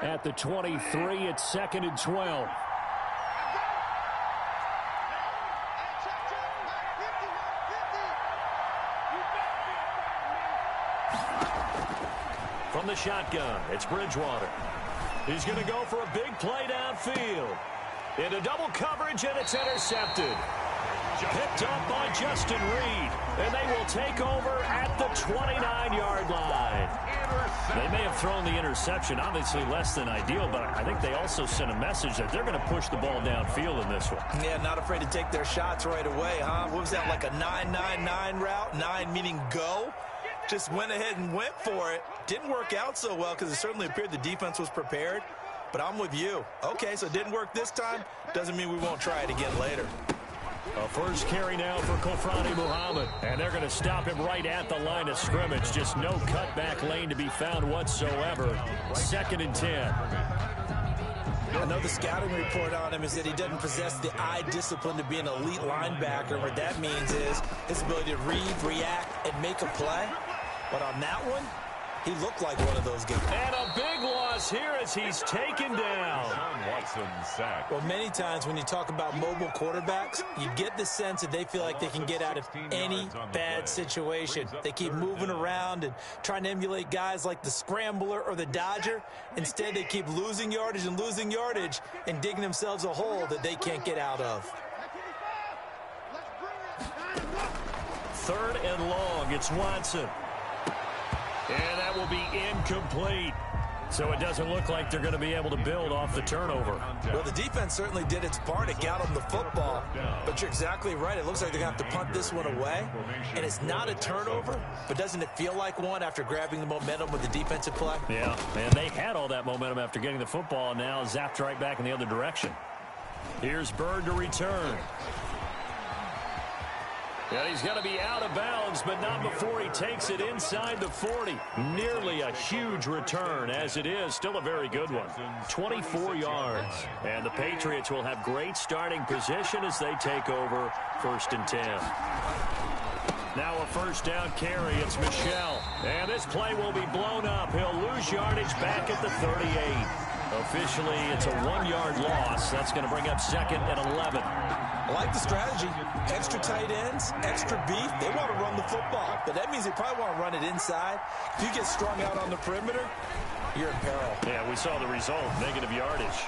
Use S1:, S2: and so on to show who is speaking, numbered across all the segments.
S1: At the 23, it's 2nd and 12. From the shotgun, it's Bridgewater. He's going to go for a big play downfield. Into double coverage, and it's intercepted. Picked up by Justin Reed, and they will take over at the 29-yard line. They may have thrown the interception, obviously less than ideal, but I think they also sent a message that they're going to push the ball downfield in this one.
S2: Yeah, not afraid to take their shots right away, huh? What was that, like a 9-9-9 route? 9 meaning go? Just went ahead and went for it. Didn't work out so well because it certainly appeared the defense was prepared. But I'm with you. Okay, so it didn't work this time. Doesn't mean we won't try it again later.
S1: A first carry now for Kofrani Muhammad. And they're going to stop him right at the line of scrimmage. Just no cutback lane to be found whatsoever. 2nd and 10.
S2: I know the scouting report on him is that he doesn't possess the eye discipline to be an elite linebacker. What that means is his ability to read, react, and make a play. But on that one, he looked like one of those guys.
S1: And a big loss here as he's taken down.
S3: Watson sacked.
S2: Well, many times when you talk about mobile quarterbacks, you get the sense that they feel like they can get out of any bad situation. They keep moving around and trying to emulate guys like the Scrambler or the Dodger. Instead, they keep losing yardage and digging themselves a hole that they can't get out of.
S1: 3rd and long. It's Watson. And that will be incomplete. So it doesn't look like they're going to be able to build off the turnover.
S2: Well, the defense certainly did its part to get them the football. But you're exactly right. It looks like they're going to have to punt this one away. And it's not a turnover, but doesn't it feel like one after grabbing the momentum with the defensive play?
S1: Yeah, and they had all that momentum after getting the football, and now zapped right back in the other direction. Here's Bird to return. And he's going to be out of bounds, but not before he takes it inside the 40. Nearly a huge return, as it is. Still a very good one. 24 yards. And the Patriots will have great starting position as they take over 1st and 10. Now a first down carry. It's Michel. And this play will be blown up. He'll lose yardage back at the 38. Officially, it's a 1-yard loss. That's going to bring up 2nd and 11.
S2: I like the strategy. Extra tight ends, extra beef. They want to run the football, but that means they probably want to run it inside. If you get strung out on the perimeter, you're in peril.
S1: Yeah, we saw the result, negative yardage.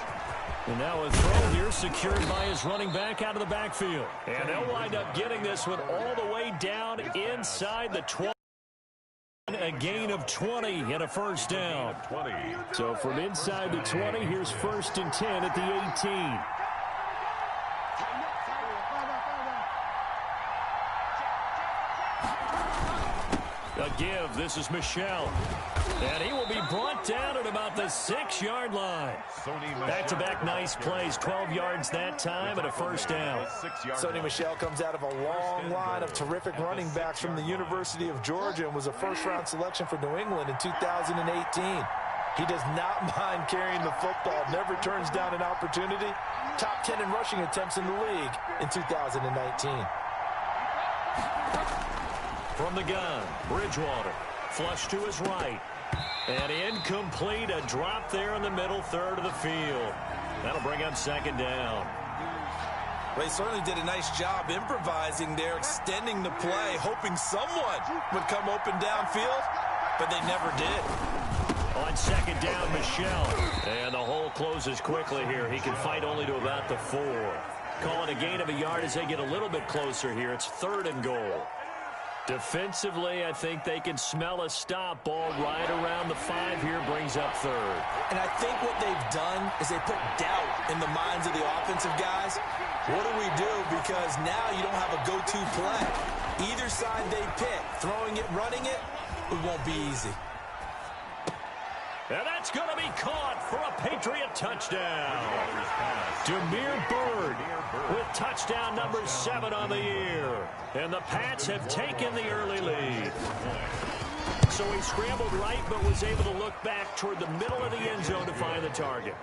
S1: And now a throw here secured by his running back out of the backfield. And they'll wind up getting this one all the way down inside the 12. A gain of 20 and a first down. So from inside the 20, here's 1st and 10 at the 18. A give. This is Michel. And he will be brought down at about the 6-yard line. Back-to-back nice plays. 12 yards that time and a first down.
S2: Sony Michel comes out of a long line of terrific running backs from the University of Georgia and was a first-round selection for New England in 2018. He does not mind carrying the football, never turns down an opportunity. Top 10 in rushing attempts in the league in 2019.
S1: From the gun, Bridgewater. Flush to his right. And incomplete. A drop there in the middle third of the field. That'll bring up 2nd down.
S2: Well, he certainly did a nice job improvising there, extending the play, hoping someone would come open downfield, but they never did.
S1: On 2nd down, Michel. And the hole closes quickly here. He can fight only to about the 4. Calling a gain of a yard as they get a little bit closer here. It's 3rd and goal. Defensively, I think they can smell a stop. Ball right around the 5 here, brings up 3rd.
S2: And I think what they've done is they put doubt in the minds of the offensive guys. What do we do? Because now you don't have a go-to play. Either side they pick, throwing it, running it, it won't be easy.
S1: And that's going to be caught for a Patriot touchdown. Damiere Byrd with touchdown number 7 on the year. And the Pats have taken the early lead. So he scrambled right but was able to look back toward the middle of the end zone to find the target.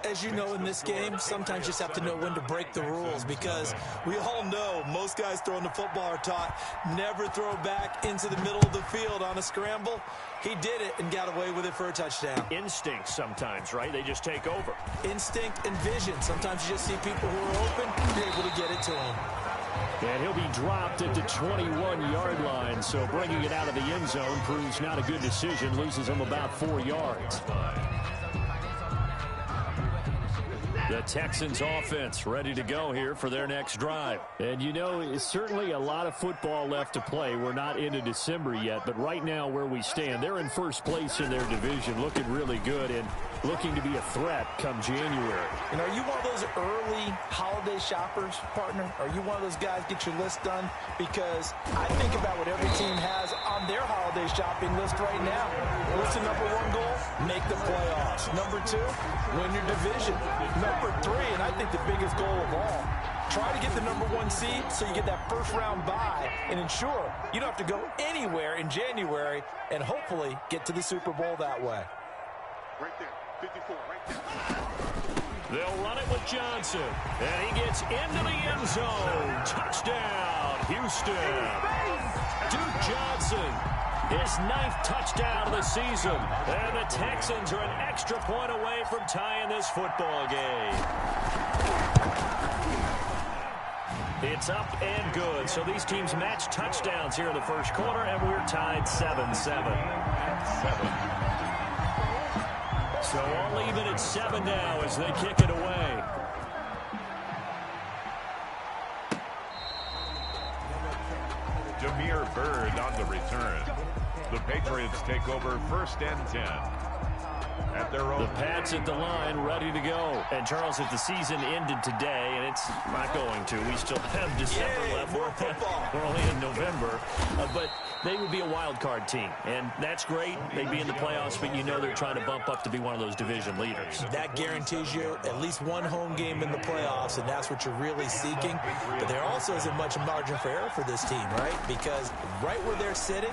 S2: as you know in this game, sometimes you just have to know when to break the rules, because we all know most guys throwing the football are taught never throw back into the middle of the field on a scramble. He did it and got away with it for a touchdown.
S1: Instinct sometimes, right? They just take over.
S2: Instinct and vision. Sometimes you just see people who are open, you're able to get it to them.
S1: And he'll be dropped at the 21-yard line, so bringing it out of the end zone proves not a good decision, loses him about 4 yards. The Texans offense ready to go here for their next drive. And, you know, it's certainly a lot of football left to play. We're not into December yet, but right now where we stand, they're in first place in their division, looking really good and looking to be a threat come January.
S2: And are you one of those early holiday shoppers, partner? Are you one of those guys get your list done? Because I think about what every team has on their holiday shopping list right now. What's the number one goal? Make the playoffs. Number two, win your division. Number three, and I think the biggest goal of all, try to get the number one seed so you get that first round bye and ensure you don't have to go anywhere in January and hopefully get to the Super Bowl that way.
S3: Right there, 54, right there.
S1: They'll run it with Johnson, and he gets into the end zone. Touchdown, Houston. Duke Johnson, his 9th touchdown of the season. And the Texans are an extra point away from tying this football game. It's up and good. So these teams match touchdowns here in the first quarter, and we're tied 7-7. So all even at 7 now as they kick it away.
S3: Jameer Byrd on the return. The Patriots take over 1st and 10. At their own.
S1: The Pats at the line, ready to go. And, Charles, if the season ended today, and it's not going to, we still have December left. We're only in November. But they would be a wild card team. And that's great. They'd be in the playoffs, but you know they're trying to bump up to be one of those division leaders.
S2: That guarantees you at least one home game in the playoffs, and that's what you're really seeking. But there also isn't much margin for error for this team, right? Because right where they're sitting,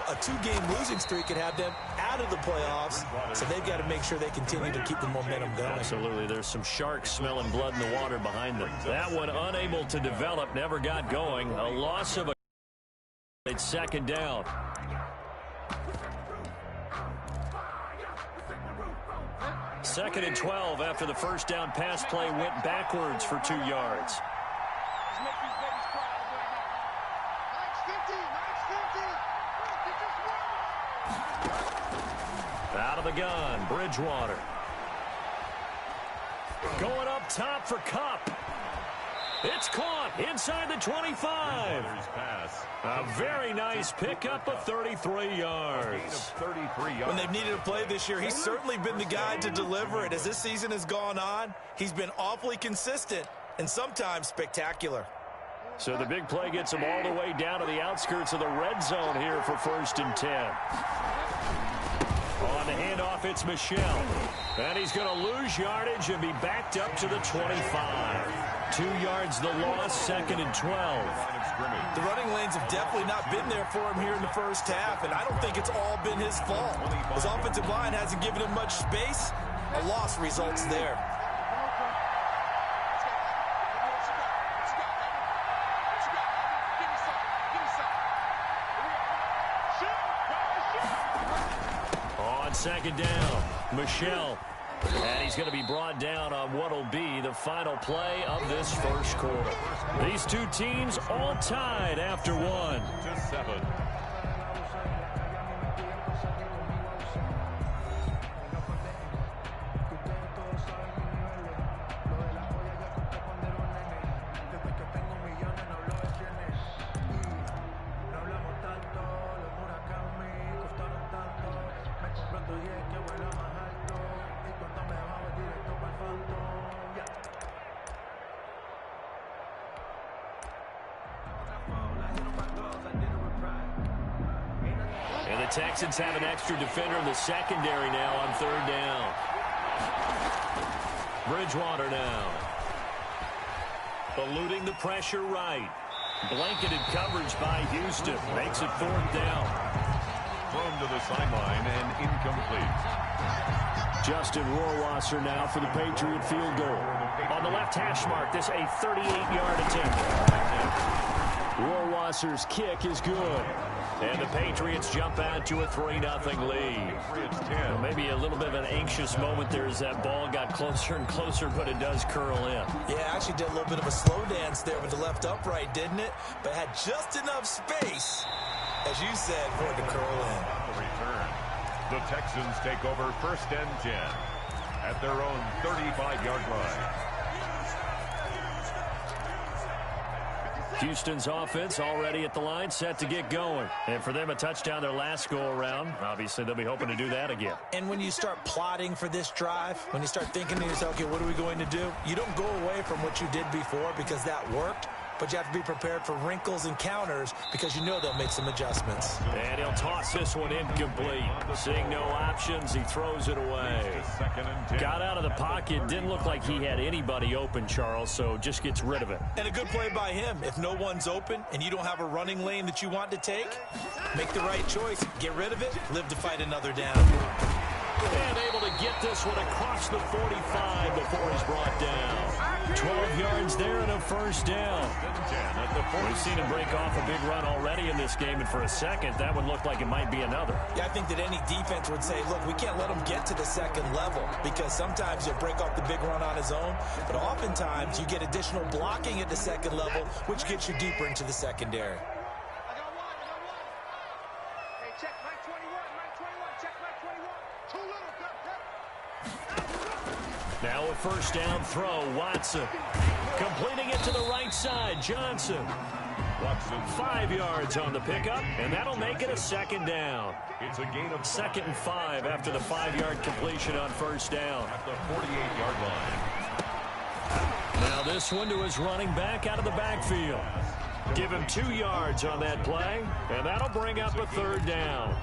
S2: a 2-game losing streak could have them out of the playoffs, so they've got to make sure they continue to keep the momentum going.
S1: Absolutely. There's some sharks smelling blood in the water behind them. That one unable to develop, never got going. A loss of a... It's 2nd down. Second and 12 after the first down pass play went backwards for 2 yards. Out of the gun, Bridgewater. Going up top for Kupp. It's caught inside the 25. A very nice pickup of 33 yards.
S2: When they've needed a play this year, he's certainly been the guy to deliver it. As this season has gone on, he's been awfully consistent and sometimes spectacular.
S1: So the big play gets him all the way down to the outskirts of the red zone here for 1st and 10. On the handoff, it's Michel. And he's going to lose yardage and be backed up to the 25. 2 yards the loss, 2nd and 12.
S2: The running lanes have definitely not been there for him here in the first half, and I don't think it's all been his fault. His offensive line hasn't given him much space. A loss results there.
S1: On 2nd down, Michel. And he's going to be brought down on what will be the final play of this first quarter. These two teams all tied after 1-7. And the Texans have an extra defender in the secondary now on 3rd down. Bridgewater now. Eluding the pressure right. Blanketed coverage by Houston. Makes it 4th down.
S3: Thrown to the sideline and incomplete.
S1: Justin Rohrwasser now for the Patriot field goal. On the left hash mark, this a 38-yard attempt. Rohrwasser's kick is good. And the Patriots jump out to a 3-0 lead. Well, maybe a little bit of an anxious moment there as that ball got closer and closer, but it does curl in.
S2: Yeah, actually did a little bit of a slow dance there with the left upright, didn't it? But had just enough space, as you said, for it to curl in.
S3: Return. The Texans take over 1st and 10 at their own 35-yard line.
S1: Houston's offense already at the line, set to get going. And for them, a touchdown their last go-around. Obviously, they'll be hoping to do that again.
S2: And when you start plotting for this drive, when you start thinking to yourself, okay, what are we going to do? You don't go away from what you did before because that worked. But you have to be prepared for wrinkles and counters because you know they'll make some adjustments.
S1: And he'll toss this one incomplete. Seeing no options, he throws it away. Got out of the pocket. Didn't look like he had anybody open, Charles, so just gets rid of it.
S2: And a good play by him. If no one's open and you don't have a running lane that you want to take, make the right choice. Get rid of it. Live to fight another down.
S1: And able to get this one across the 45 before he's brought down. 12 yards there and a 1st down. We've seen him break off a big run already in this game, and for a second, that would look like it might be another.
S2: Yeah, I think that any defense would say, look, we can't let him get to the 2nd level because sometimes he'll break off the big run on his own, but oftentimes you get additional blocking at the 2nd level, which gets you deeper into the secondary.
S1: Now a 1st down throw, Watson. Completing it to the right side, Johnson. 5 yards on the pickup, and that'll make it a 2nd down.
S3: It's a gain of
S1: 2nd and 5 after the 5-yard completion on 1st down.
S3: at the 48-yard line.
S1: Now this one to his running back out of the backfield. Give him 2 yards on that play, and that'll bring up a 3rd down.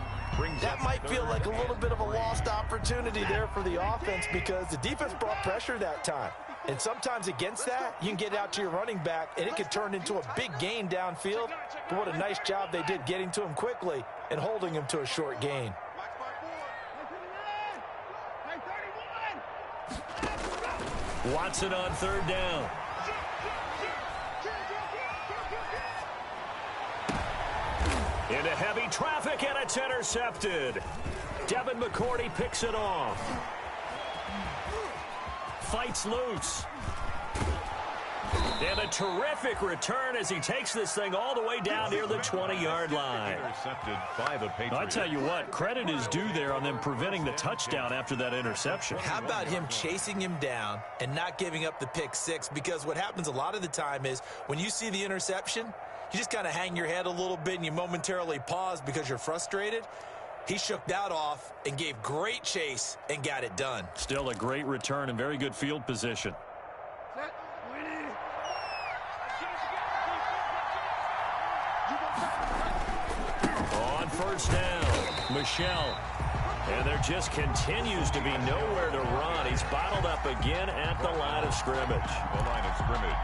S2: That might feel like a little bit of a lost opportunity there for the offense because the defense brought pressure that time. And sometimes against that, you can get out to your running back, and it could turn into a big gain downfield. But what a nice job they did getting to him quickly and holding him to a short gain.
S1: Watson on 3rd down. Into heavy traffic, and it's intercepted. Devin McCourty picks it off. Fights loose. And a terrific return as he takes this thing all the way down near the 20-yard line.
S3: Intercepted by the Patriots.
S1: I tell you what, credit is due there on them preventing the touchdown after that interception.
S2: How about him chasing him down and not giving up the pick 6? Because what happens a lot of the time is when you see the interception, you just kind of hang your head a little bit and you momentarily pause because you're frustrated. He shook that off and gave great chase and got it done.
S1: Still a great return and very good field position. On 1st down, Michelle. And there just continues to be nowhere to run. He's bottled up again at the line of scrimmage.
S3: The line of scrimmage.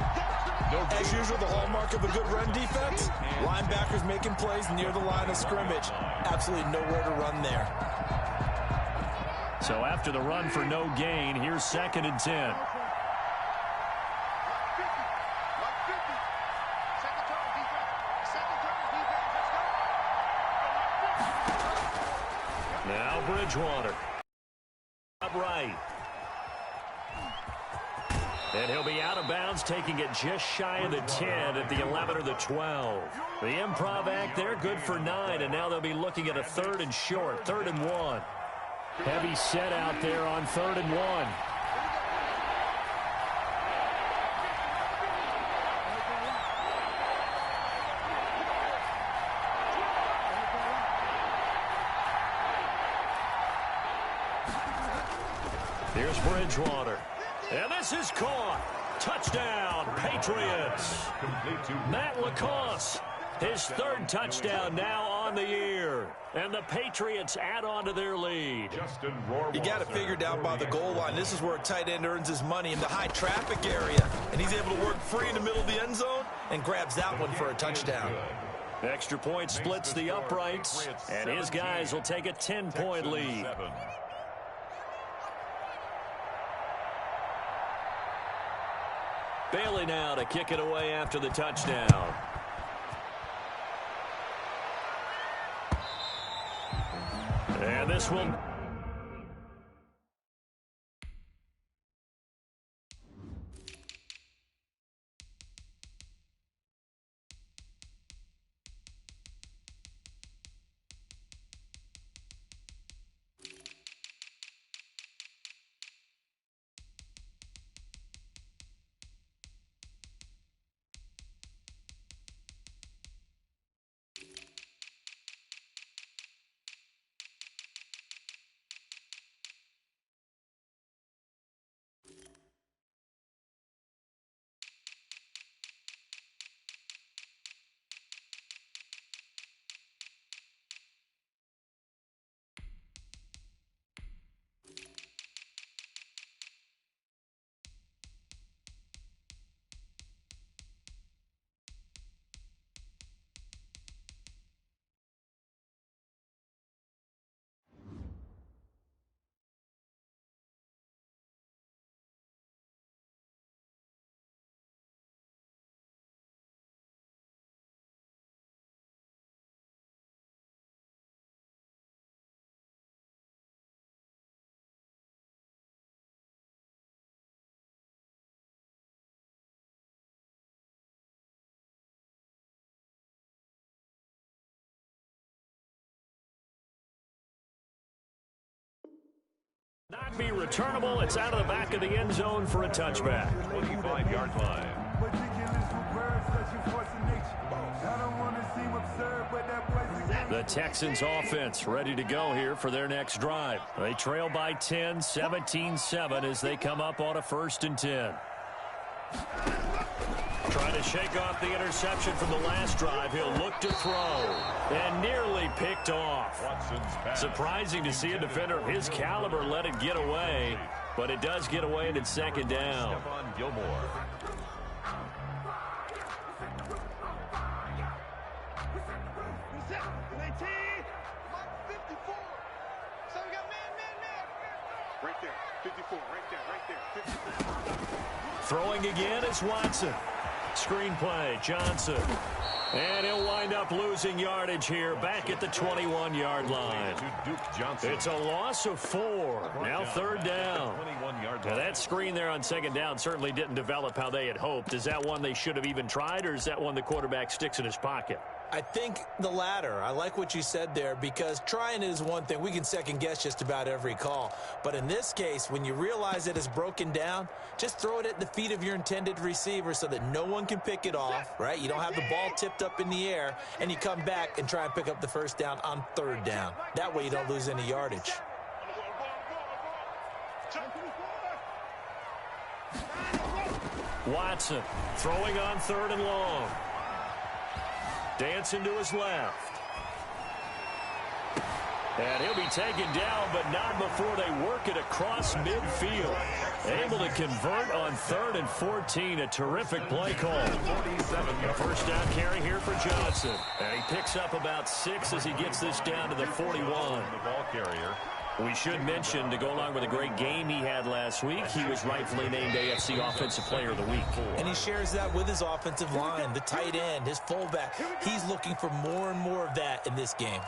S2: As usual, the hallmark of a good run defense, linebackers making plays near the line of scrimmage. Absolutely nowhere to run there.
S1: So after the run for no gain, here's 2nd and 10. Now Bridgewater. Upright. And he'll be out of bounds, taking it just shy of the 10 at the 11 or the 12. The improv act there, good for 9, and now they'll be looking at a 3rd and short, 3rd and 1. Heavy set out there on 3rd and 1. Here's Bridgewater. And this is caught. Touchdown, Patriots. Matt LaCosse, his 3rd touchdown now on the year. And the Patriots add on to their lead.
S2: You got it figured out by the goal line. This is where a tight end earns his money in the high traffic area. And he's able to work free in the middle of the end zone and grabs that one for a touchdown.
S1: Extra point splits the uprights. And his guys will take a 10-point lead. Bailey now to kick it away after the touchdown. And this will... Not be returnable. It's out of the back of the end zone for a touchback.
S3: 25-yard line.
S1: The Texans offense ready to go here for their next drive. They trail by 10, 17-7 as they come up on a 1st and 10. Trying to shake off the interception from the last drive. He'll look to throw. And nearly picked off. Surprising to see a defender of his caliber let it get away. But it does get away and it's 2nd down.
S3: Gilmore.
S4: Right there. 54. Right there. 54.
S1: Throwing again is Watson. Screen play, Johnson. And he'll wind up losing yardage here back at the 21-yard line. It's a loss of 4. Now 3rd down. Now that screen there on 2nd down certainly didn't develop how they had hoped. Is that one they should have even tried, or is that one the quarterback sticks in his pocket?
S2: I think the latter. I like what you said there, because trying it is one thing. We can second guess just about every call. But in this case, when you realize it is broken down, just throw it at the feet of your intended receiver so that no one can pick it off, right? You don't have the ball tipped up in the air, and you come back and try and pick up the 1st down on 3rd down. That way you don't lose any yardage.
S1: Watson throwing on 3rd and long. Dancing to his left. And he'll be taken down, but not before they work it across midfield. Able to convert on 3rd and 14. A terrific play call. A 1st down carry here for Johnson. And he picks up about 6 as he gets this down to the 41.
S3: The ball carrier.
S1: We should mention, to go along with a great game he had last week, he was rightfully named AFC Offensive Player of the Week.
S2: And he shares that with his offensive line, the tight end, his fullback. He's looking for more and more of that in this game.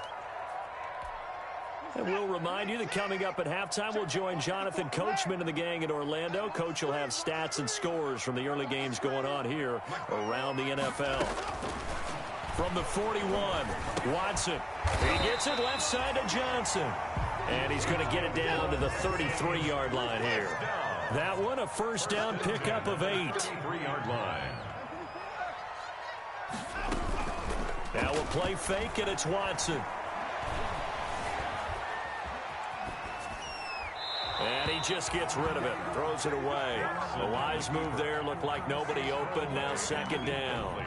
S1: And we'll remind you that coming up at halftime, we'll join Jonathan Coachman and the gang in Orlando. Coach will have stats and scores from the early games going on here around the NFL. From the 41, Watson. He gets it left side to Johnson. And he's going to get it down to the 33-yard line here. That one, a 1st down pickup of 8.
S3: 33-yard line.
S1: Now we'll play fake, and it's Watson. And he just gets rid of it, throws it away. A wise move there, looked like nobody open, now 2nd down.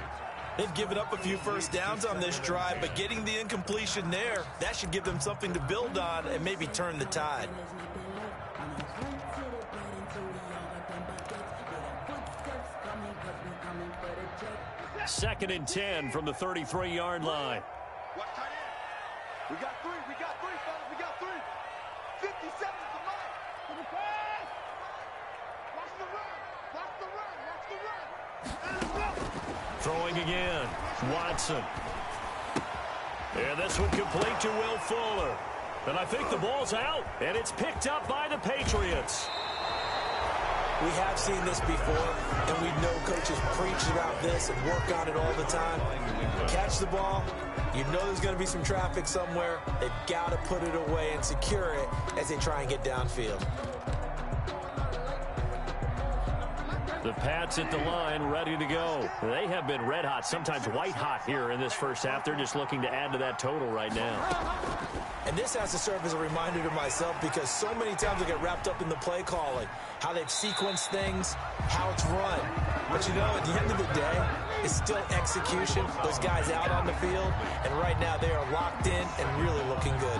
S2: They've given up a few 1st downs on this drive, but getting the incompletion there, that should give them something to build on and maybe turn the tide.
S1: Second and 10 from the 33-yard line.
S4: What tight end? We got 3, fellas. We got 3. 57 is the mark. Watch the run. Watch the run.
S1: Throwing again. Watson. And this one complete to Will Fuller. And I think the ball's out, and it's picked up by the Patriots.
S2: We have seen this before, and we know coaches preach about this and work on it all the time. Catch the ball. You know there's going to be some traffic somewhere. They've got to put it away and secure it as they try and get downfield.
S1: The Pats at the line, ready to go. They have been red hot, sometimes white hot here in this first half. They're just looking to add to that total right now.
S2: And this has to serve as a reminder to myself because so many times I get wrapped up in the play calling, how they've sequenced things, how it's run. But, you know, at the end of the day, it's still execution. Those guys out on the field, and right now they are locked in and really looking good.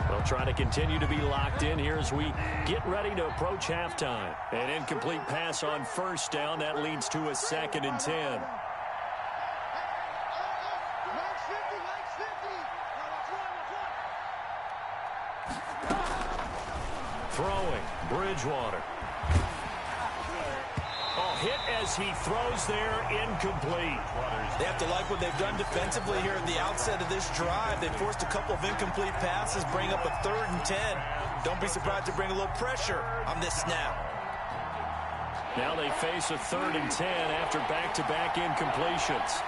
S1: They'll try to continue to be locked in here as we get ready to approach halftime. An incomplete pass on first down. That leads to a 2nd and 10. Throwing, Bridgewater. Oh, hit as he throws there, incomplete.
S2: They have to like what they've done defensively here at the outset of this drive. They forced a couple of incomplete passes, bring up a 3rd and 10. Don't be surprised to bring a little pressure on this snap.
S1: Now they face a 3rd and 10 after back-to-back incompletions.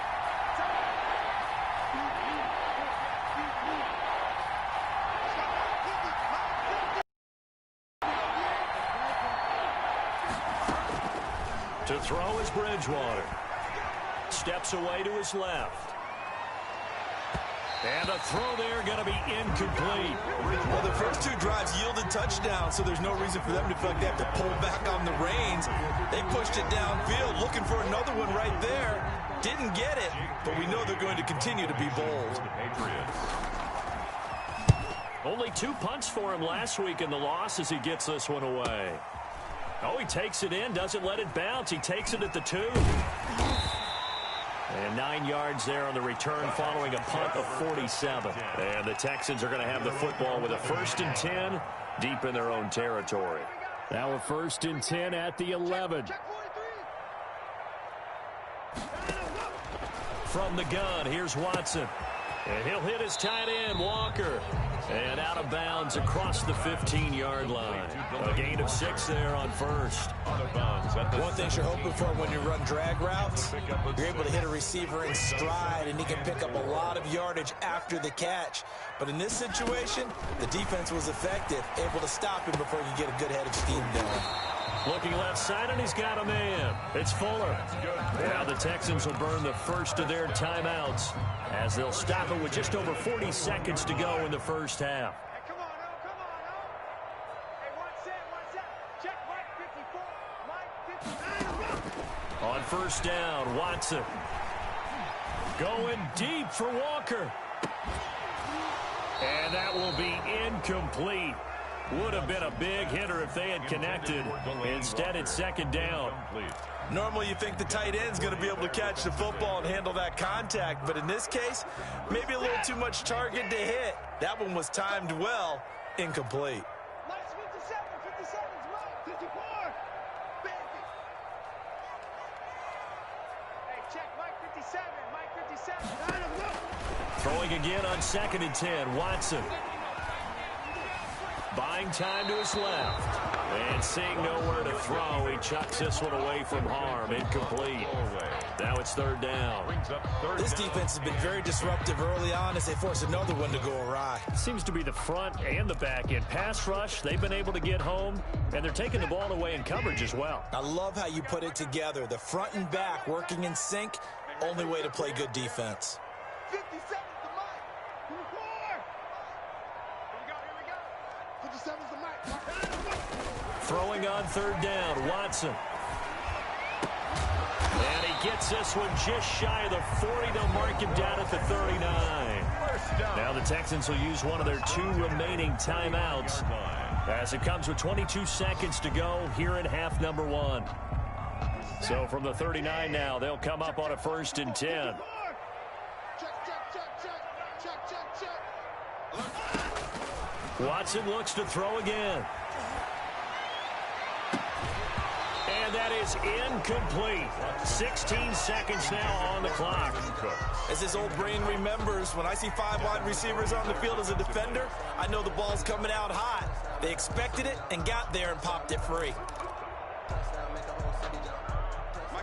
S1: To throw is Bridgewater. Steps away to his left. And a throw there going to be incomplete.
S2: Well, the first 2 drives yielded touchdowns, so there's no reason for them to feel like they have to pull back on the reins. They pushed it downfield, looking for another one right there. Didn't get it, but we know they're going to continue to be bold.
S1: Only 2 punts for him last week in the loss as he gets this one away. Oh, he takes it in, doesn't let it bounce. He takes it at the 2. And 9 yards there on the return following a punt of 47. And the Texans are going to have the football with a 1st and 10 deep in their own territory. Now a 1st and 10 at the 11. From the gun, here's Watson. And he'll hit his tight end, Walker. And out of bounds across the 15-yard line. A gain of 6 there on first.
S2: One thing you're hoping for when you run drag routes, you're able to hit a receiver in stride, and he can pick up a lot of yardage after the catch. But in this situation, the defense was effective, able to stop him before you get a good head of steam going.
S1: Looking left side, and he's got a man. It's Fuller. Now the Texans will burn the first of their timeouts as they'll stop it with just over 40 seconds to go in the first half.
S4: Hey, come on, Hey, one set. Check Mike 54, Mike 59.
S1: On first down, Watson. Going deep for Walker. And that will be incomplete. Would have been a big hitter if they had connected. Instead, it's 2nd down.
S2: Normally, you think the tight end's going to be able to catch the football and handle that contact. But in this case, maybe a little too much target to hit. That one was timed well. Incomplete.
S4: Nice 57's Mike 54. Baby. Hey, check Mike 57.
S1: Throwing again on 2nd and 10, Watson. Buying time to his left. And seeing nowhere to throw, he chucks this one away from harm. Incomplete. Now it's 3rd down.
S2: This defense has been very disruptive early on as they force another one to go awry.
S1: Seems to be the front and the back end. Pass rush, they've been able to get home, and they're taking the ball away in coverage as well.
S2: I love how you put it together. The front and back working in sync, only way to play good defense.
S4: 57's the Mike. 54. Here we go. 57's the Mike.
S1: Throwing on 3rd down, Watson. And he gets this one just shy of the 40. They'll mark him down at the 39. Now the Texans will use one of their 2 remaining timeouts as it comes with 22 seconds to go here in half number 1. So from the 39 now, they'll come up on a 1st and 10. Watson looks to throw again. And And that is incomplete. 16 seconds now on the clock.
S2: As his old brain remembers, when I see 5 wide receivers on the field as a defender, I know the ball's coming out hot. They expected it and got there and popped it free.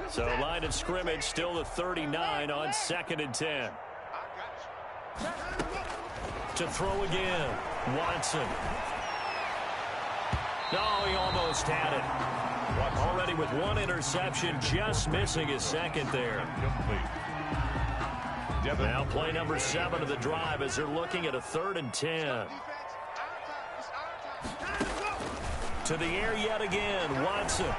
S1: So line of scrimmage still the 39 on 2nd and 10. To throw again, Watson. No, he almost had it. Already with 1 interception, just missing his 2nd there. Now play number 7 of the drive as they're looking at a 3rd and 10. To the air yet again, Watson.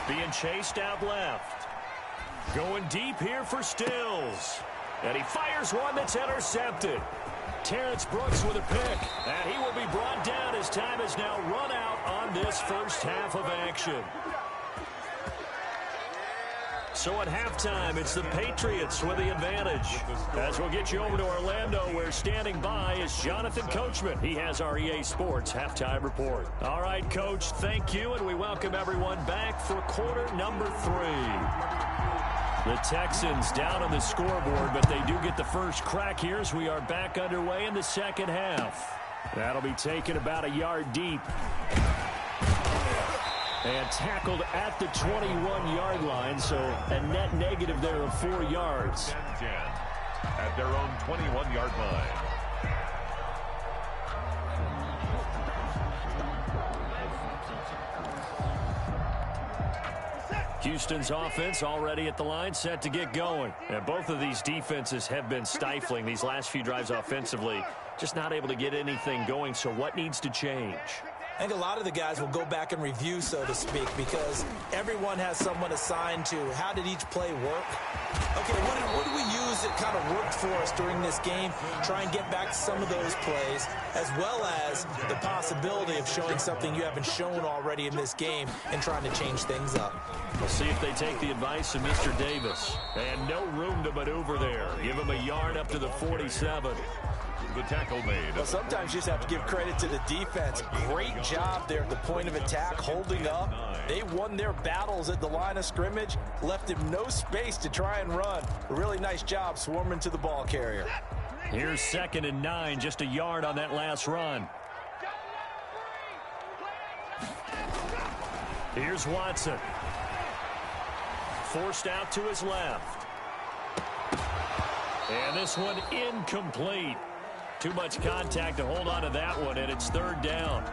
S1: Being chased out left. Going deep here for Stills. And he fires one that's intercepted. Terrence Brooks with a pick. And he will be brought down as time has now run out on this first half of action. So at halftime, it's the Patriots with the advantage. As we'll get you over to Orlando, where standing by is Jonathan Coachman. He has our EA Sports halftime report. All right, Coach, thank you, and we welcome everyone back for quarter number 3. The Texans down on the scoreboard, but they do get the first crack here as we are back underway in the second half. That'll be taken about a yard deep. And tackled at the 21-yard line, so a net negative there of 4 yards.
S3: 10 at their own 21-yard line.
S1: Houston's offense already at the line, set to get going. And both of these defenses have been stifling these last few drives offensively. Just not able to get anything going, so what needs to change?
S2: I think a lot of the guys will go back and review, so to speak, because everyone has someone assigned to how did each play work. Okay, what did we use that kind of worked for us during this game? Try and get back to some of those plays, as well as the possibility of showing something you haven't shown already in this game and trying to change things up.
S1: We'll see if they take the advice of Mr. Davis. And no room to maneuver there. Give him a yard up to the 47.
S3: The tackle made.
S2: Well, sometimes you just have to give credit to the defense. Great job there at the point of attack, holding up. They won their battles at the line of scrimmage, left him no space to try and run. A really nice job swarming to the ball carrier.
S1: Here's 2nd and 9, just a yard on that last run. Here's Watson. Forced out to his left. And this one incomplete. Too much contact to hold on to that one, and it's 3rd down.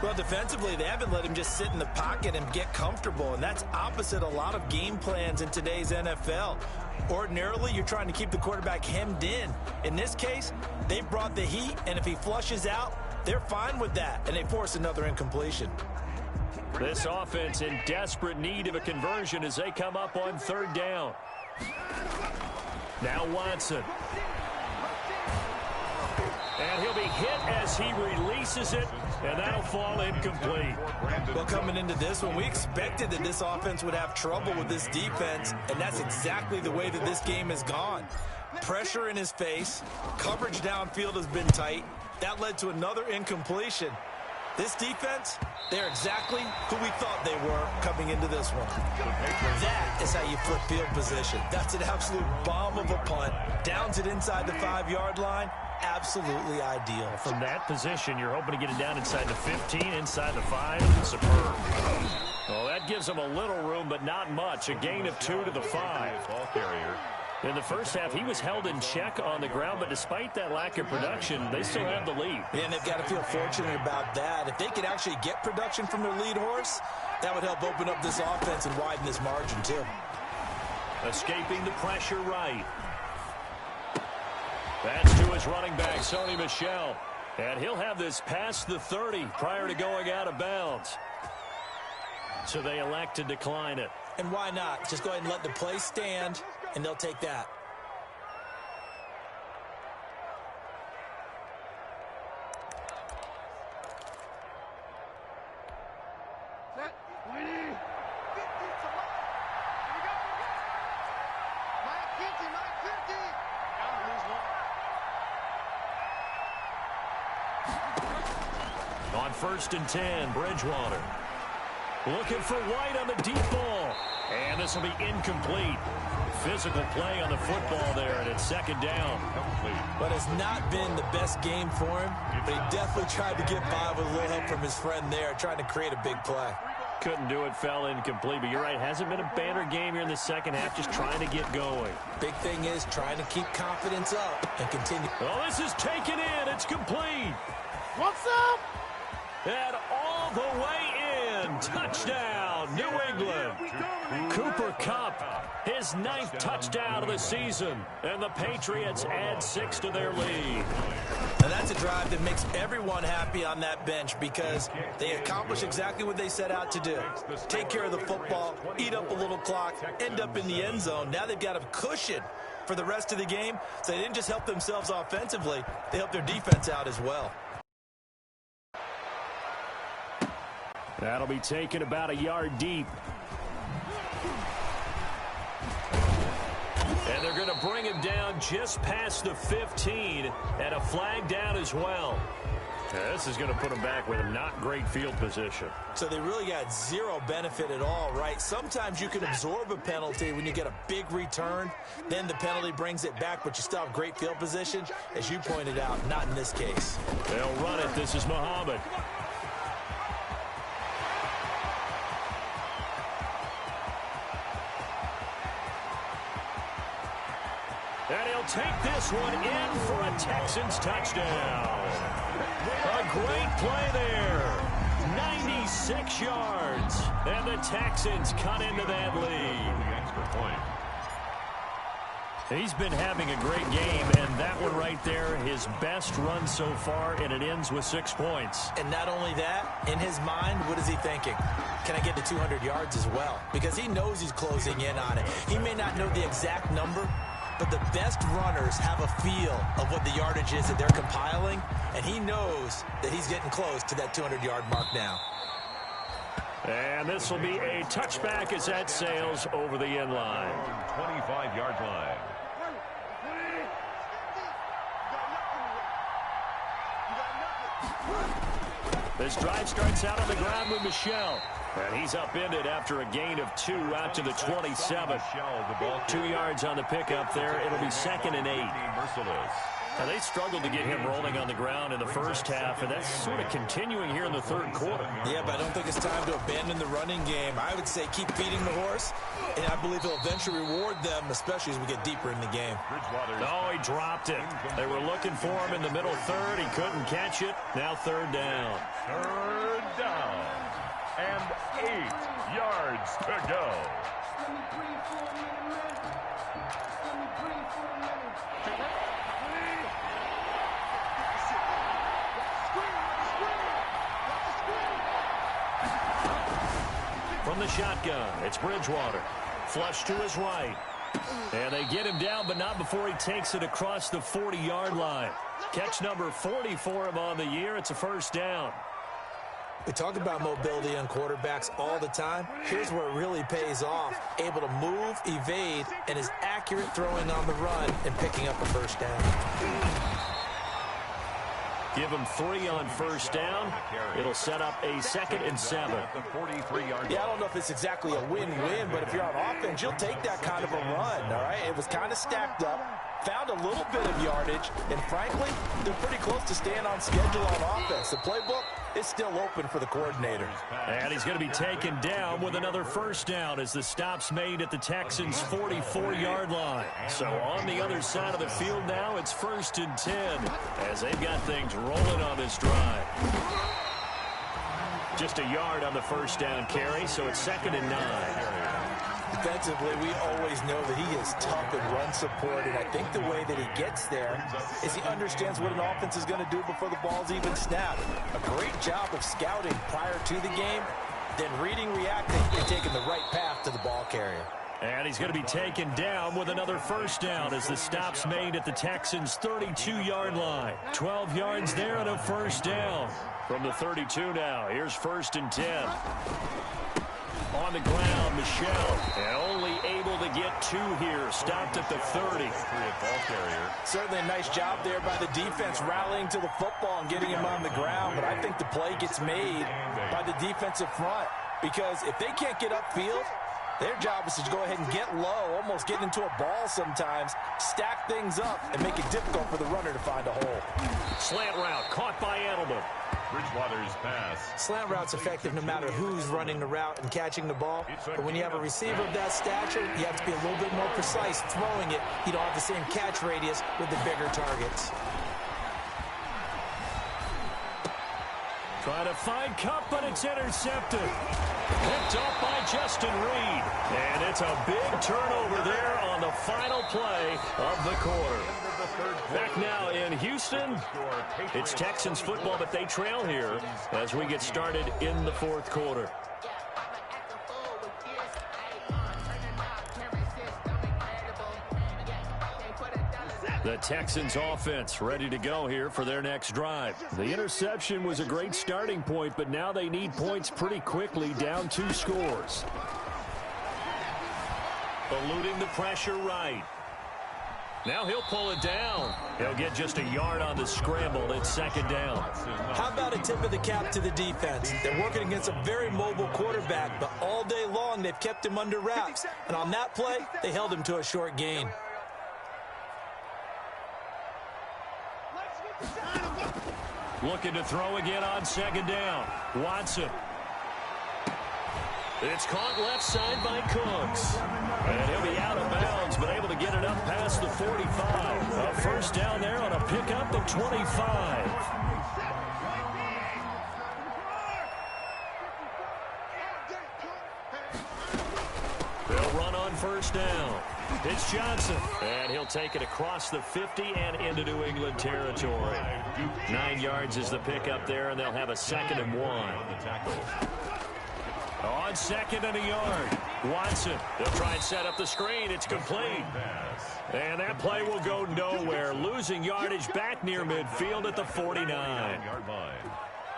S2: Well, defensively, they haven't let him just sit in the pocket and get comfortable, and that's opposite a lot of game plans in today's NFL. Ordinarily, you're trying to keep the quarterback hemmed in. In this case, they brought the heat, and if he flushes out, they're fine with that, and they force another incompletion.
S1: This offense in desperate need of a conversion as they come up on 3rd down. Now Watson. And he'll be hit as he releases it, and that'll fall incomplete.
S2: Well, coming into this one, we expected that this offense would have trouble with this defense, and that's exactly the way that this game has gone. Pressure in his face, coverage downfield has been tight. That led to another incompletion. This defense, they're exactly who we thought they were coming into this one. That is how you flip field position. That's an absolute bomb of a punt. Downs it inside the 5-yard line. Absolutely ideal.
S1: From that position, you're hoping to get it down inside the 15, inside the 5. Superb. Well, that gives them a little room, but not much. A gain of 2 to the 5.
S3: Ball carrier.
S1: In the first half, he was held in check on the ground, but despite that lack of production, they still have the lead.
S2: Yeah, and they've got to feel fortunate about that. If they could actually get production from their lead horse, that would help open up this offense and widen this margin, too.
S1: Escaping the pressure right. That's to his running back, Sony Michel. And he'll have this past the 30 prior to going out of bounds. So they elect to decline it.
S2: And why not? Just go ahead and let the play stand, and they'll take that.
S4: Set. 20. 50 to Mike. Here we go. Mike 50. Mike 50. Gotta lose one.
S1: On 1st and 10, Bridgewater. Looking for White on the deep ball. And this will be incomplete. Physical play on the football there, and it's second down.
S2: But it's not been the best game for him, but he definitely tried to get by with a little help from his friend there, trying to create a big play.
S1: Couldn't do it, fell incomplete, but you're right, hasn't been a banner game here in the second half, just trying to get going.
S2: Big thing is trying to keep confidence up and continue.
S1: Well, this is taken in. It's complete.
S4: What's up?
S1: And all the way in. Touchdown, New England. Cooper Kupp, his 9th touchdown of the season. And the Patriots add 6 to their lead.
S2: And that's a drive that makes everyone happy on that bench because they accomplish exactly what they set out to do. Take care of the football, eat up a little clock, end up in the end zone. Now they've got a cushion for the rest of the game. So they didn't just help themselves offensively, they helped their defense out as well.
S1: That'll be taken about a yard deep. And they're going to bring him down just past the 15, and a flag down as well. Yeah, this is going to put him back with a not great field position.
S2: So they really got zero benefit at all, right? Sometimes you can absorb a penalty when you get a big return. Then the penalty brings it back, but you still have great field position. As you pointed out, not in this case.
S1: They'll run it. This is Muhammad. And he'll take this one in for a Texans touchdown. A great play there. 96 yards. And the Texans cut into that lead. He's been having a great game, and that one right there, his best run so far, and it ends with 6 points.
S2: And not only that, in his mind, what is he thinking? Can I get to 200 yards as well? Because he knows he's closing in on it. He may not know the exact number, but the best runners have a feel of what the yardage is that they're compiling, and he knows that he's getting close to that 200-yard mark now.
S1: And this will be a touchback as that sails over the end line.
S3: 25-yard line.
S1: This drive starts out on the ground with Michel. And he's upended after a gain of 2 out to the 27. 2 yards on the pickup there. It'll be 2nd and 8. Now, they struggled to get him rolling on the ground in the first half, and that's sort of continuing here in the third quarter.
S2: Yeah, but I don't think it's time to abandon the running game. I would say keep feeding the horse, and I believe he'll eventually reward them, especially as we get deeper in the game.
S1: Oh, he dropped it. They were looking for him in the middle third. He couldn't catch it. Now 3rd down.
S3: 3rd down. And 8 yards to go.
S1: From the shotgun, it's Bridgewater. Flush to his right. And they get him down, but not before he takes it across the 40-yard line. Catch number 40 for him on the year. It's a 1st down.
S2: We talk about mobility on quarterbacks all the time. Here's where it really pays off. Able to move, evade, and is accurate throwing on the run and picking up a 1st down.
S1: Give him 3 on 1st down. It'll set up a 2nd and 7.
S2: Yeah, I don't know if it's exactly a win-win, but if you're on offense, you'll take that kind of a run, all right? It was kind of stacked up, found a little bit of yardage, and frankly, they're pretty close to staying on schedule on offense. The playbook is still open for the coordinator.
S1: And he's going to be taken down with another 1st down as the stop's made at the Texans' 44-yard line. So on the other side of the field now, it's 1st and 10 as they've got things rolling on this drive. Just a yard on the 1st down carry, so it's 2nd and 9.
S2: Defensively, we always know that he is tough in run support, and I think the way that he gets there is he understands what an offense is going to do before the ball's even snapped. A great job of scouting prior to the game, then reading, reacting, and taking the right path to the ball carrier.
S1: And he's going to be taken down with another 1st down as the stop's made at the Texans' 32-yard line. 12 yards there and a 1st down. From the 32 now, here's 1st and 10. On the ground, Michel, and only able to get 2 here. Stopped at the 30.
S2: Certainly a nice job there by the defense, rallying to the football and getting him on the ground. But I think the play gets made by the defensive front. because if they can't get upfield, their job is to go ahead and get low, almost get into a ball sometimes, stack things up, and make it difficult for the runner to find a hole.
S1: Slant route caught by Edelman.
S3: Bridgewater's pass.
S2: Slant route's effective no matter who's running the route and catching the ball. But when you have a receiver of that stature, you have to be a little bit more precise throwing it. You don't have the same catch radius with the bigger targets.
S1: Trying to find Cup, but it's intercepted. Picked up by Justin Reed. And it's a big turnover there on the final play of the quarter. Back now in Houston, it's Texans football, but they trail here as we get started in the fourth quarter. The Texans offense ready to go here for their next drive. The interception was a great starting point, but now they need points pretty quickly, down 2 scores. Eluding the pressure right. Now he'll pull it down. He'll get just a yard on the scramble. It's second down.
S2: How about a tip of the cap to the defense? They're working against a very mobile quarterback, but all day long they've kept him under wraps. And on that play, they held him to a short gain.
S1: Looking to throw again on second down. Watson. It's caught left side by Cooks. And he'll be out of bounds, but able to get it up past the 45. A first down there on a pickup of 25. They'll run on first down. It's Johnson, and he'll take it across the 50 and into New England territory. 9 yards is the pickup there, and they'll have a 2nd and 1. On 2nd and a yard, Watson. They'll try and set up the screen. It's complete. And that play will go nowhere. Losing yardage back near midfield at the 49.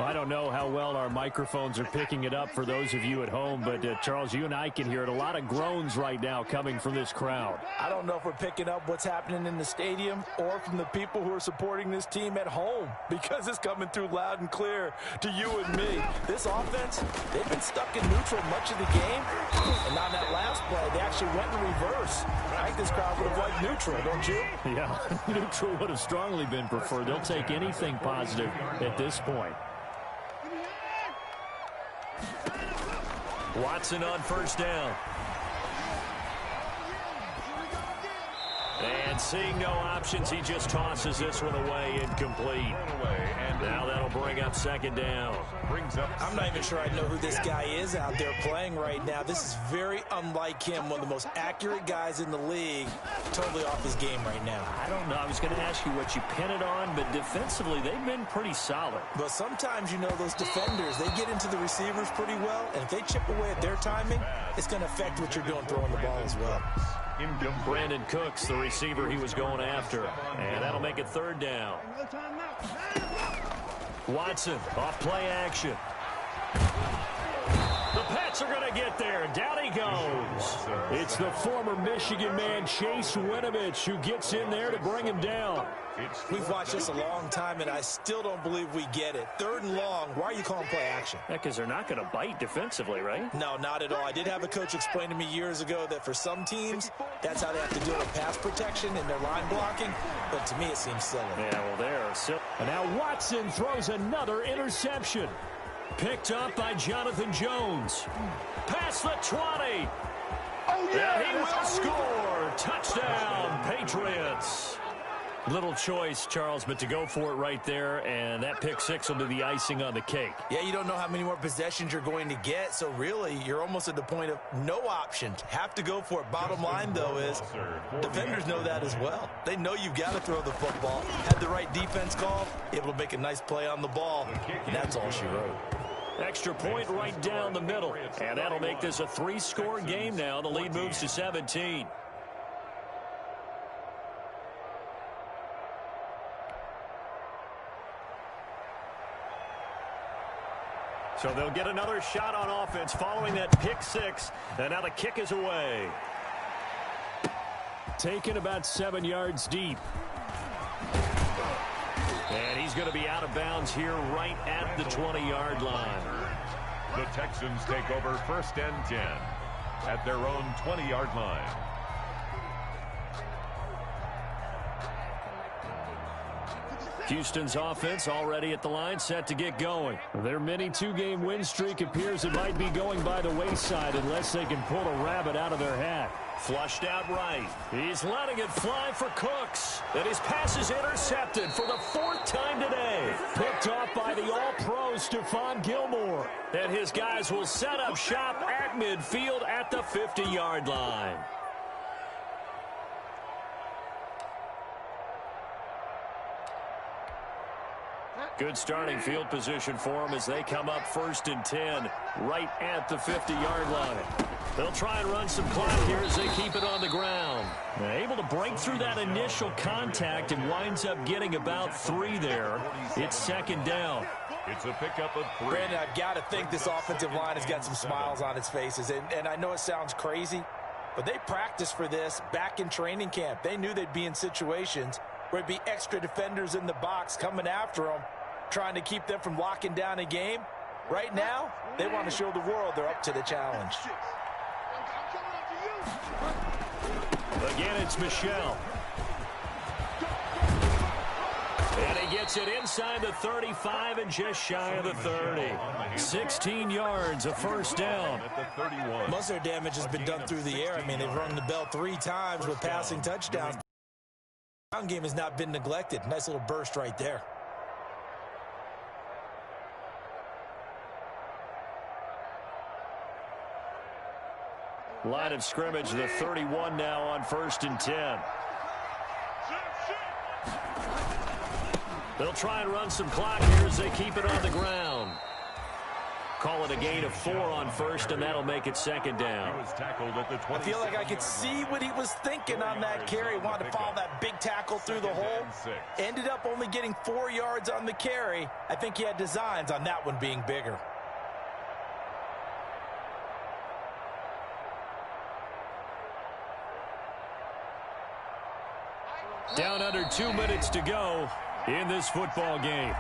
S1: I don't know how well our microphones are picking it up for those of you at home, but Charles, you and I can hear it. A lot of groans right now coming from this crowd.
S2: I don't know if we're picking up what's happening in the stadium or from the people who are supporting this team at home, because it's coming through loud and clear to you and me. This offense, they've been stuck in neutral much of the game, and on that last play, they actually went in reverse. I think this crowd would have liked neutral, don't you?
S1: Yeah, neutral would have strongly been preferred. They'll take anything positive at this point. Watson on first down. And seeing no options, he just tosses this one away, incomplete. And now that'll bring up second down.
S2: I'm not even sure I know who this guy is out there playing right now. This is very unlike him, one of the most accurate guys in the league, totally off his game right now.
S1: I don't know. I was going to ask you what you pin it on, but defensively, they've been pretty solid.
S2: But sometimes, you know, those defenders, they get into the receivers pretty well, and if they chip away at their timing, it's going to affect what you're doing throwing the ball as well.
S1: Brandon Cooks, the receiver he was going after. And that'll make it third down. Watson, off play action. The Pats are going to get there. Down he goes. It's the former Michigan man, Chase Winovich, who gets in there to bring him down.
S2: We've watched this a long time, and I still don't believe we get it. 3rd and long, why are you calling play action?
S1: Yeah, because they're not going to bite defensively, right?
S2: No, not at all. I did have a coach explain to me years ago that for some teams, that's how they have to deal with pass protection and their line blocking. But to me, it seems silly.
S1: Yeah, well, there. And now Watson throws another interception. Picked up by Jonathan Jones. Past the 20. Oh, yeah! And he will score. Touchdown, Patriots. Little choice, Charles, but to go for it right there, and that pick 6 will be the icing on the cake.
S2: Yeah, you don't know how many more possessions you're going to get, so really you're almost at the point of no options. Have to go for it. Bottom line, though, is defenders know that as well. They know you've got to throw the football. Had the right defense call, able to make a nice play on the ball, and that's all she wrote.
S1: Extra point right down the middle, and that'll make this a 3-score game now. The lead moves to 17. So they'll get another shot on offense following that pick 6, and now the kick is away. Taken about 7 yards deep. And he's going to be out of bounds here right at the 20-yard line.
S3: The Texans take over 1st and 10 at their own 20-yard line.
S1: Houston's offense already at the line, set to get going. Their mini two-game win streak appears it might be going by the wayside unless they can pull a rabbit out of their hat. Flushed out right. He's letting it fly for Cooks. And his pass is intercepted for the 4th time today. Picked off by the all-pro Stephon Gilmore. And his guys will set up shop at midfield at the 50-yard line. Good starting field position for them as they come up 1st and 10 right at the 50-yard line. They'll try and run some clock here as they keep it on the ground. They're able to break through that initial contact and winds up getting about 3 there. It's 2nd down.
S3: It's a pickup of 3.
S2: Brandon, I've got to think this offensive line has got some smiles on its faces. And I know it sounds crazy, but they practiced for this back in training camp. They knew they'd be in situations where it'd be extra defenders in the box coming after them, trying to keep them from locking down a game. Right now, they want to show the world they're up to the challenge.
S1: Again, it's Michel. And he gets it inside the 35 and just shy of the 30. 16 yards, a 1st down.
S2: Most of their damage has been done through the air. I mean, they've rung the bell 3 times with passing touchdowns. The ground game has not been neglected. Nice little burst right there.
S1: Line of scrimmage, the 31 now on 1st and 10. They'll try and run some clock here as they keep it on the ground. Call it a gain of 4 on 1st, and that'll make it 2nd down.
S2: I feel like I could see what he was thinking on that carry. Wanted to follow that big tackle through the hole. Ended up only getting 4 yards on the carry. I think he had designs on that one being bigger.
S1: Down under 2 minutes to go in this football game.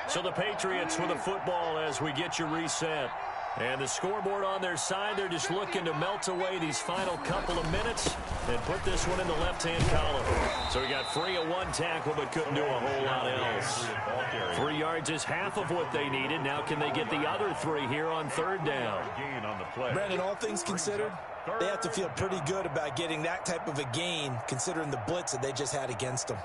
S1: So the Patriots with the football as we get you reset. And the scoreboard on their side, they're just looking to melt away these final couple of minutes and put this one in the left-hand column. So we got free of 1 tackle, but couldn't do a whole lot else. 3 yards is half of what they needed. Now can they get the other 3 here on 3rd down?
S2: Brandon, all things considered, they have to feel pretty good about getting that type of a gain, considering the blitz that they just had against them.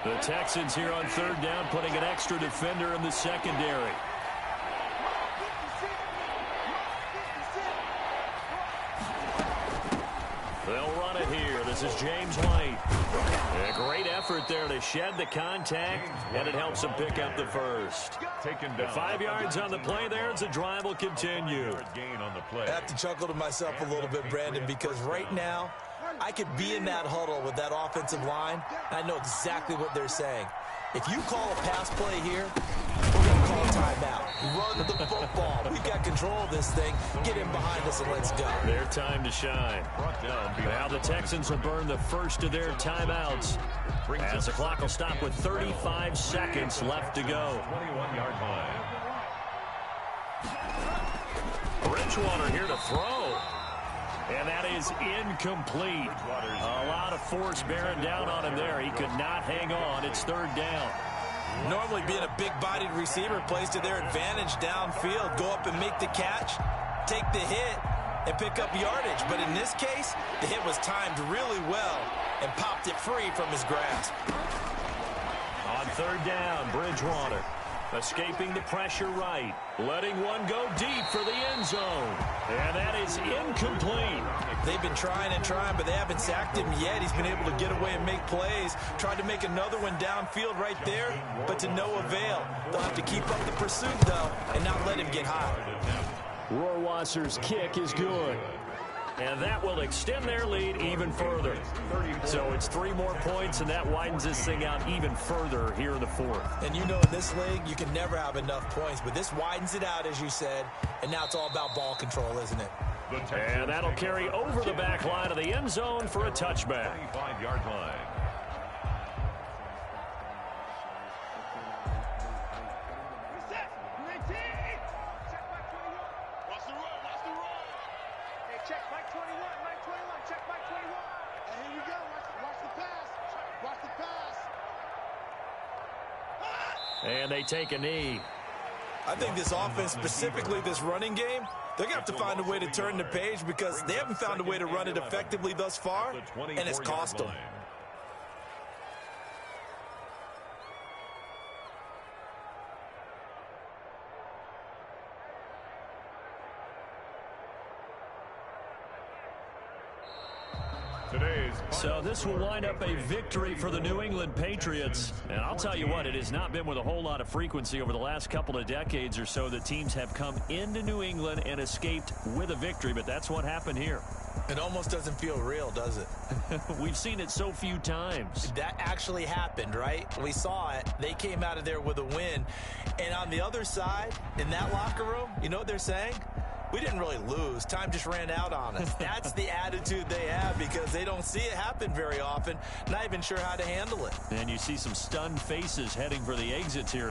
S1: The Texans here on 3rd down, putting an extra defender in the secondary. They'll run it here. This is James White. A great effort there to shed the contact, and it helps him pick up the 1st. 5 yards on the play there as the drive will continue.
S2: I have to chuckle to myself a little bit, Brandon, because right now, I could be in that huddle with that offensive line, and I know exactly what they're saying. If you call a pass play here, we're going to call a timeout. Run the football. We've got control of this thing. Get in behind us and let's go.
S1: Their time to shine. Now the Texans will burn the first of their timeouts as the clock will stop with 35 seconds left to go.
S3: 21-yard line.
S1: Bridgewater here to throw. And that is incomplete. A lot of force bearing down on him there. He could not hang on. It's 3rd down.
S2: Normally being a big-bodied receiver plays to their advantage downfield. Go up and make the catch, take the hit, and pick up yardage. But in this case, the hit was timed really well and popped it free from his grasp.
S1: On 3rd down, Bridgewater. Escaping the pressure right. Letting one go deep for the end zone. And that is incomplete.
S2: They've been trying and trying, but they haven't sacked him yet. He's been able to get away and make plays. Tried to make another one downfield right there, but to no avail. They'll have to keep up the pursuit, though, and not let him get hot.
S1: Rohrwasser's kick is good. And that will extend their lead even further. So it's 3 more points, and that widens this thing out even further here in the 4th.
S2: And you know in this league, you can never have enough points, but this widens it out, as you said, and now it's all about ball control, isn't it?
S1: And that'll carry over the back line of the end zone for a touchback.
S3: 25-yard line.
S4: Check Mike 21, Mike 21, check Mike 21. And here we go, watch the pass, watch the pass.
S1: And they take a knee.
S2: I think this offense, specifically this running game, they're going to have to find a way to turn the page because they haven't found a way to run it effectively thus far, and it's cost them.
S1: So this will wind up a victory for the New England Patriots. And I'll tell you what, it has not been with a whole lot of frequency over the last couple of decades or so that teams have come into New England and escaped with a victory, but that's what happened here.
S2: It almost doesn't feel real, does it?
S1: We've seen it so few times.
S2: That actually happened, right? We saw it. They came out of there with a win. And on the other side, in that locker room, you know what they're saying? We didn't really lose. Time just ran out on us. That's the attitude they have because they don't see it happen very often. Not even sure how to handle it.
S1: And you see some stunned faces heading for the exits here.